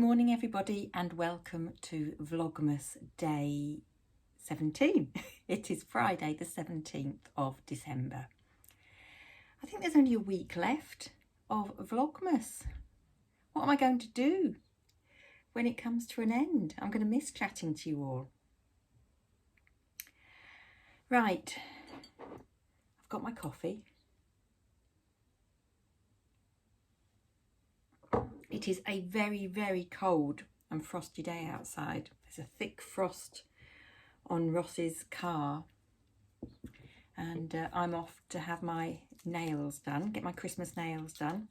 morning everybody and welcome to Vlogmas day 17. It is Friday the 17th of December. I think there's only a week left of Vlogmas. What am I going to do when it comes to an end? I'm going to miss chatting to you all. Right, I've got my coffee. It is a very, very cold and frosty day outside. There's a thick frost on Ross's car. And I'm off to have my nails done, get my Christmas nails done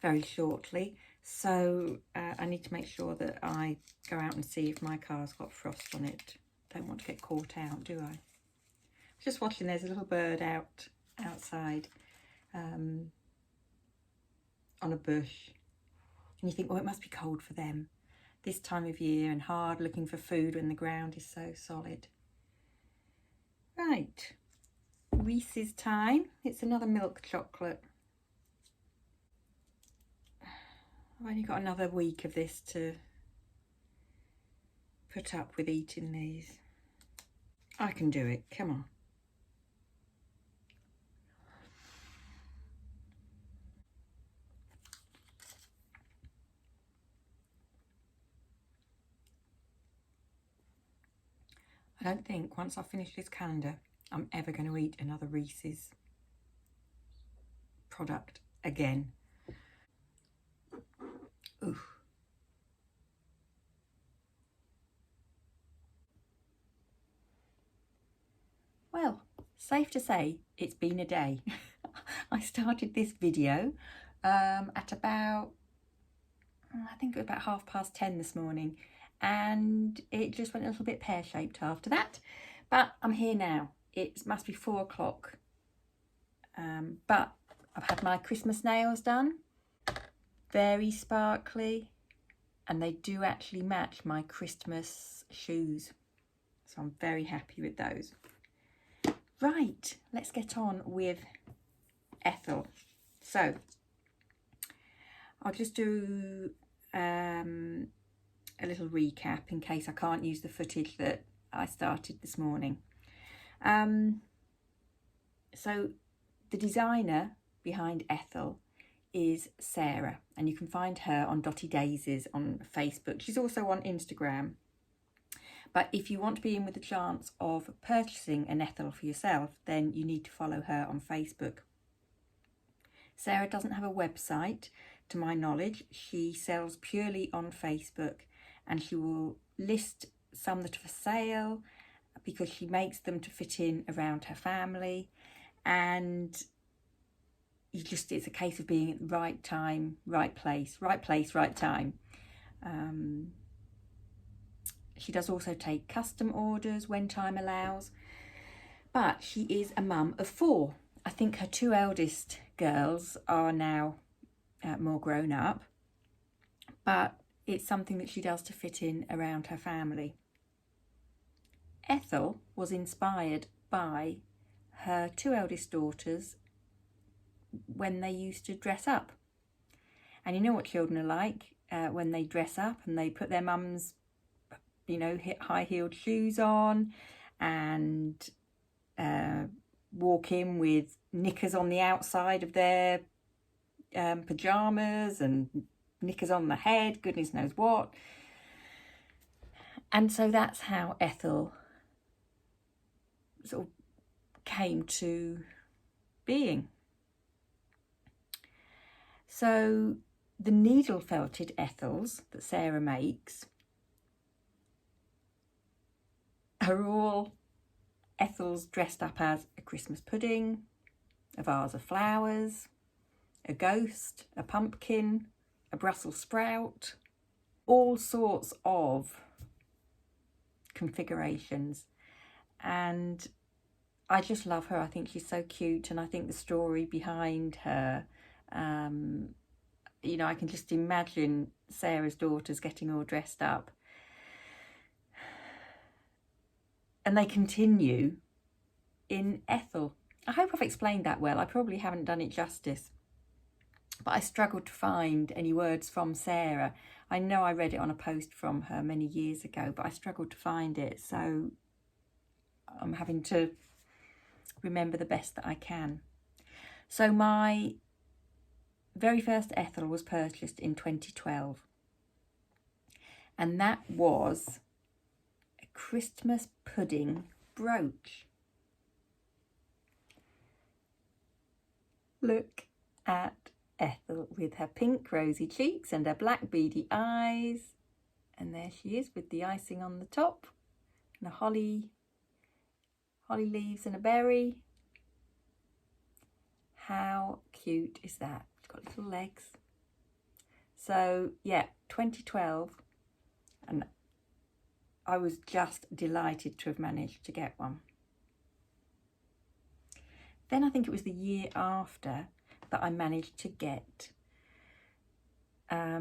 very shortly. So I need to make sure that I go out and see if my car's got frost on it. Don't want to get caught out, do I? Just watching, there's a little bird outside. On a bush, and you think, well, it must be cold for them this time of year and hard looking for food when the ground is so solid. Right, Reese's time. It's another milk chocolate. I've only got another week of this to put up with eating these. I can do it, come on. I don't think once I finish this calendar, I'm ever going to eat another Reese's product again. Oof. Well, safe to say it's been a day. I started this video at about, I think it was about 10:30 this morning. And it just went a little bit pear-shaped after that, but I'm here now. It must be 4 o'clock, but I've had my Christmas nails done, very sparkly, and they do actually match my Christmas shoes, so I'm very happy with those. Right, let's get on with Ethel. So I'll just do a little recap in case I can't use the footage that I started this morning. So the designer behind Ethel is Sarah, and you can find her on Dotty Daisies on Facebook. She's also on Instagram. But if you want to be in with the chance of purchasing an Ethel for yourself, then you need to follow her on Facebook. Sarah doesn't have a website, to my knowledge. She sells purely on Facebook, and she will list some that are for sale because she makes them to fit in around her family. And it's a case of being at the right time, right place, right time. She does also take custom orders when time allows, but she is a mum of 4. I think her 2 eldest girls are now more grown up, but it's something that she does to fit in around her family. Ethel was inspired by her 2 eldest daughters when they used to dress up. And you know what children are like when they dress up and they put their mum's, high-heeled shoes on and walk in with knickers on the outside of their pyjamas and knickers on the head, goodness knows what. And so that's how Ethel sort of came to being. So the needle felted Ethels that Sarah makes are all Ethels dressed up as a Christmas pudding, a vase of flowers, a ghost, a pumpkin, a Brussels sprout, all sorts of configurations. And I just love her. I think she's so cute, and I think the story behind her, I can just imagine Sarah's daughters getting all dressed up. And they continue in Ethel. I hope I've explained that well. I probably haven't done it justice. but I struggled to find any words from Sarah. I know I read it on a post from her many years ago, but I struggled to find it, so I'm having to remember the best that I can. So my very first Ethel was purchased in 2012, and that was a Christmas pudding brooch. Look at Ethel with her pink rosy cheeks and her black beady eyes, and there she is with the icing on the top and a holly leaves and a berry. How cute is that? She's got little legs. So yeah, 2012, and I was just delighted to have managed to get one. Then I think it was the year after that I managed to get a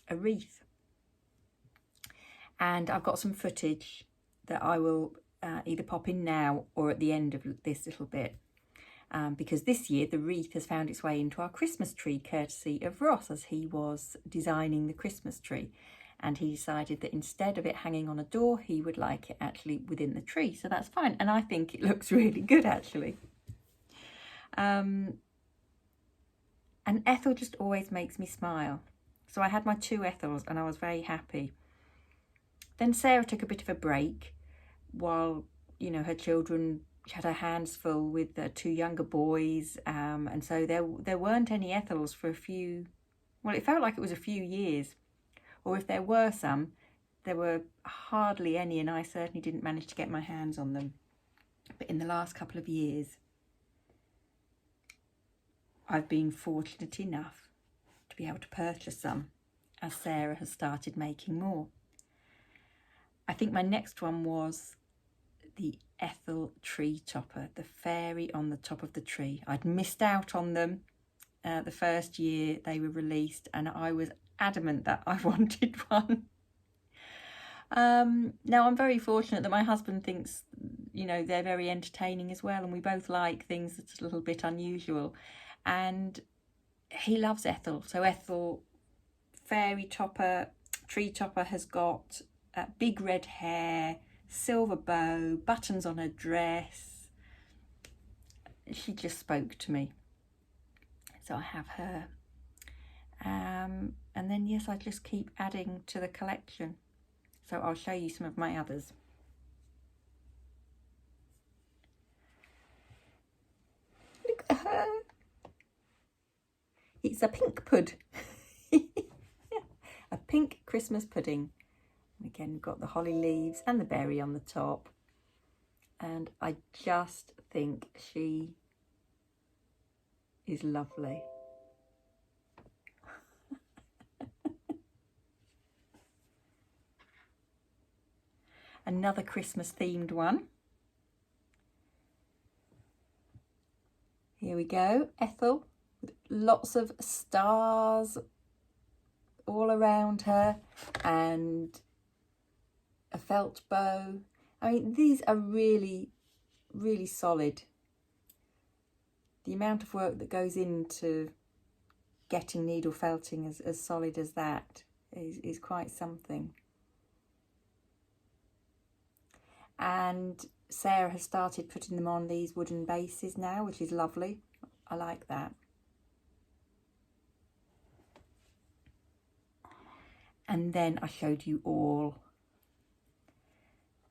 wreath, and I've got some footage that I will either pop in now or at the end of this little bit, because this year the wreath has found its way into our Christmas tree, courtesy of Ross, as he was designing the Christmas tree, and he decided that instead of it hanging on a door, he would like it actually within the tree. So that's fine, and I think it looks really good actually. And Ethel just always makes me smile. So I had my 2 Ethels and I was very happy. Then Sarah took a bit of a break while, you know, her children, she had her hands full with 2 younger boys, and so there weren't any Ethels for a few, well, it felt like it was a few years, or if there were some, there were hardly any, and I certainly didn't manage to get my hands on them. But in the last couple of years, I've been fortunate enough to be able to purchase some, as Sarah has started making more. I think my next one was the Ethel tree topper, the fairy on the top of the tree. I'd missed out on them the first year they were released, and I was adamant that I wanted one. Now I'm very fortunate that my husband thinks, you know, they're very entertaining as well, and we both like things that's a little bit unusual, and he loves Ethel. So Ethel fairy topper, tree topper, has got big red hair, silver bow, buttons on her dress. She just spoke to me, so I have her. And then yes, I just keep adding to the collection, so I'll show you some of my others. Look at her. It's a pink pud. A pink Christmas pudding. Again, we've got the holly leaves and the berry on the top, and I just think she is lovely. Another Christmas themed one. Here we go, Ethel, with lots of stars all around her and a felt bow. I mean, these are really, really solid. The amount of work that goes into getting needle felting as solid as that is quite something. And Sarah has started putting them on these wooden bases now, which is lovely. I like that. And then I showed you all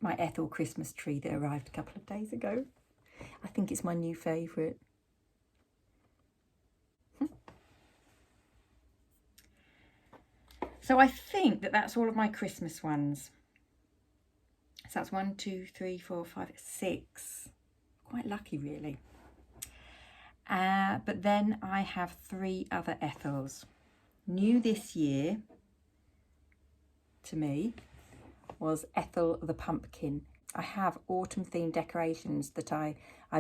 my Ethel Christmas tree that arrived a couple of days ago. I think it's my new favourite. So I think that that's all of my Christmas ones. So that's 1, 2, 3, 4, 5, 6. Quite lucky, really. But then I have 3 other Ethels. New this year, to me, was Ethel the pumpkin. I have autumn themed decorations that I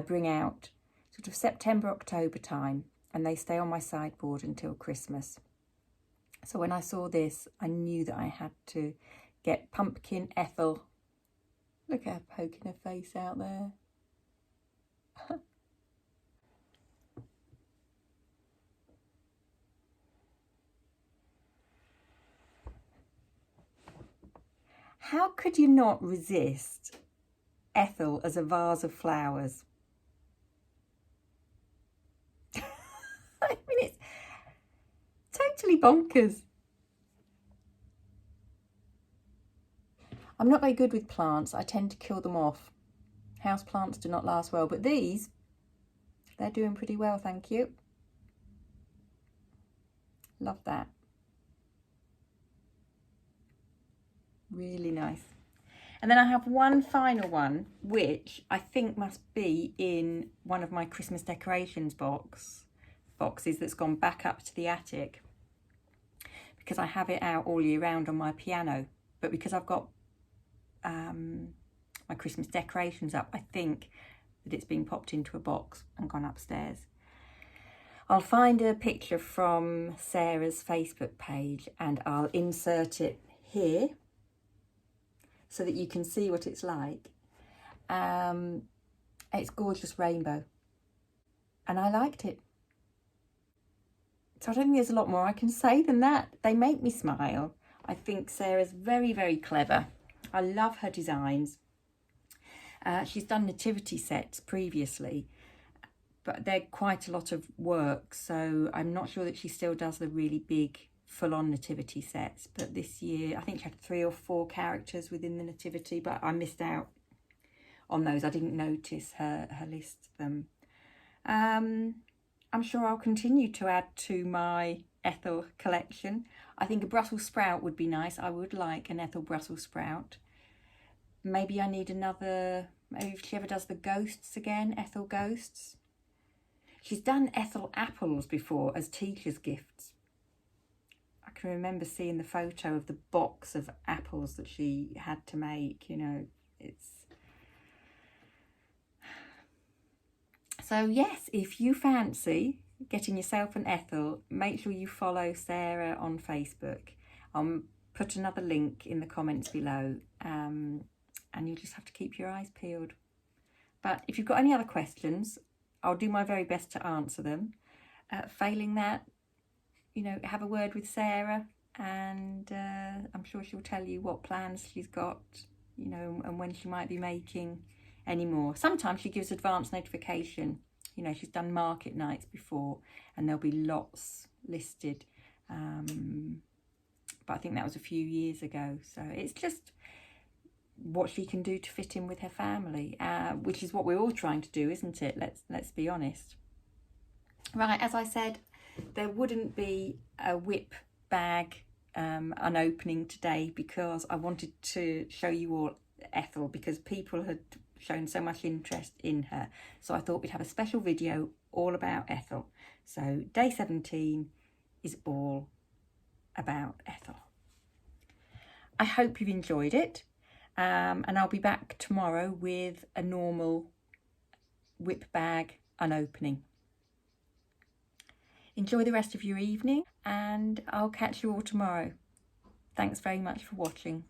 bring out sort of September, October time, and they stay on my sideboard until Christmas. So when I saw this, I knew that I had to get pumpkin Ethel. Look at her poking her face out there. how could you not resist Ethel as a vase of flowers? I mean, it's totally bonkers. I'm not very good with plants. I tend to kill them off. House plants do not last well, but these, they're doing pretty well, thank you. Love that. Really nice. And then I have one final one, which I think must be in one of my Christmas decorations boxes that's gone back up to the attic, because I have it out all year round on my piano. But because I've got my Christmas decorations up, I think that it's been popped into a box and gone upstairs. I'll find a picture from Sarah's Facebook page and I'll insert it here so that you can see what it's like. It's gorgeous rainbow and I liked it. So I don't think there's a lot more I can say than that. They make me smile. I think Sarah's very, very clever. I love her designs. She's done nativity sets previously, but they're quite a lot of work, so I'm not sure that she still does the really big full-on nativity sets. But this year, I think she had 3 or 4 characters within the nativity, but I missed out on those. I didn't notice her list them. I'm sure I'll continue to add to my Ethel collection. I think a Brussels sprout would be nice. I would like an Ethel Brussels sprout. Maybe I need another, maybe if she ever does the ghosts again, Ethel ghosts. She's done Ethel apples before as teacher's gifts. I can remember seeing the photo of the box of apples that she had to make, you know, it's... So yes, if you fancy getting yourself an Ethel, make sure you follow Sarah on Facebook. I'll put another link in the comments below, and you just have to keep your eyes peeled. But if you've got any other questions, I'll do my very best to answer them. Failing that, you know, have a word with Sarah, and I'm sure she'll tell you what plans she's got, you know, and when she might be making any more. Sometimes she gives advance notification. You know, she's done market nights before and there'll be lots listed. But I think that was a few years ago. So it's just what she can do to fit in with her family, which is what we're all trying to do, isn't it? Let's be honest. Right, as I said, there wouldn't be a whip bag unopening today because I wanted to show you all Ethel, because people had shown so much interest in her. So I thought we'd have a special video all about Ethel. So day 17 is all about Ethel. I hope you've enjoyed it. And I'll be back tomorrow with a normal whip bag unopening. Enjoy the rest of your evening and I'll catch you all tomorrow. Thanks very much for watching.